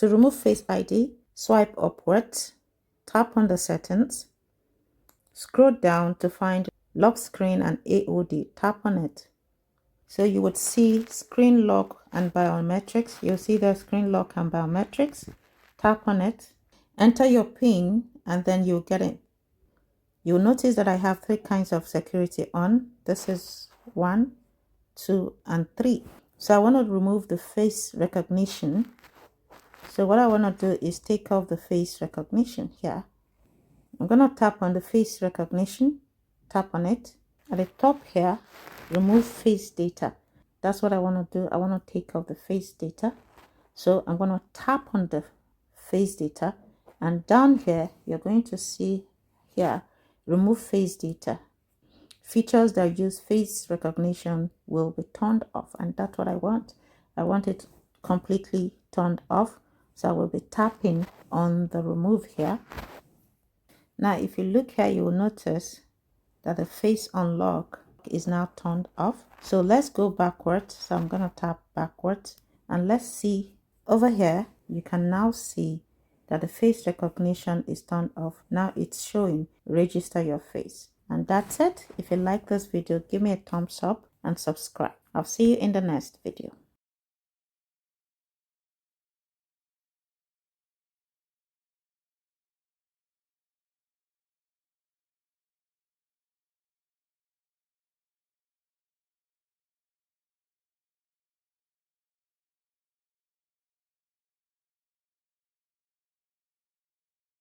To remove Face ID, swipe upwards, tap on the settings, scroll down to find lock screen and AOD, tap on it. So you would see screen lock and biometrics. You'll see the screen lock and biometrics. Tap on it, enter your PIN, and then you'll get it. You'll notice that I have 3 kinds of security on. This is 1, 2, and 3. So I want to remove the face recognition. So what I want to do is take off the face recognition here. I'm going to tap on the face recognition, tap on it. At the top here, remove face data. That's what I want to do. I want to take off the face data. So I'm going to tap on the face data, and down here, you're going to see here, remove face data. Features that use face recognition will be turned off, and that's what I want. I want it completely turned off. So I will be tapping on the remove here. Now, if you look here, you will notice that the face unlock is now turned off. So let's go backwards. So I'm going to tap backwards, and let's see over here. You can now see that the face recognition is turned off. Now it's showing register your face. And that's it. If you like this video, give me a thumbs up and subscribe. I'll see you in the next video.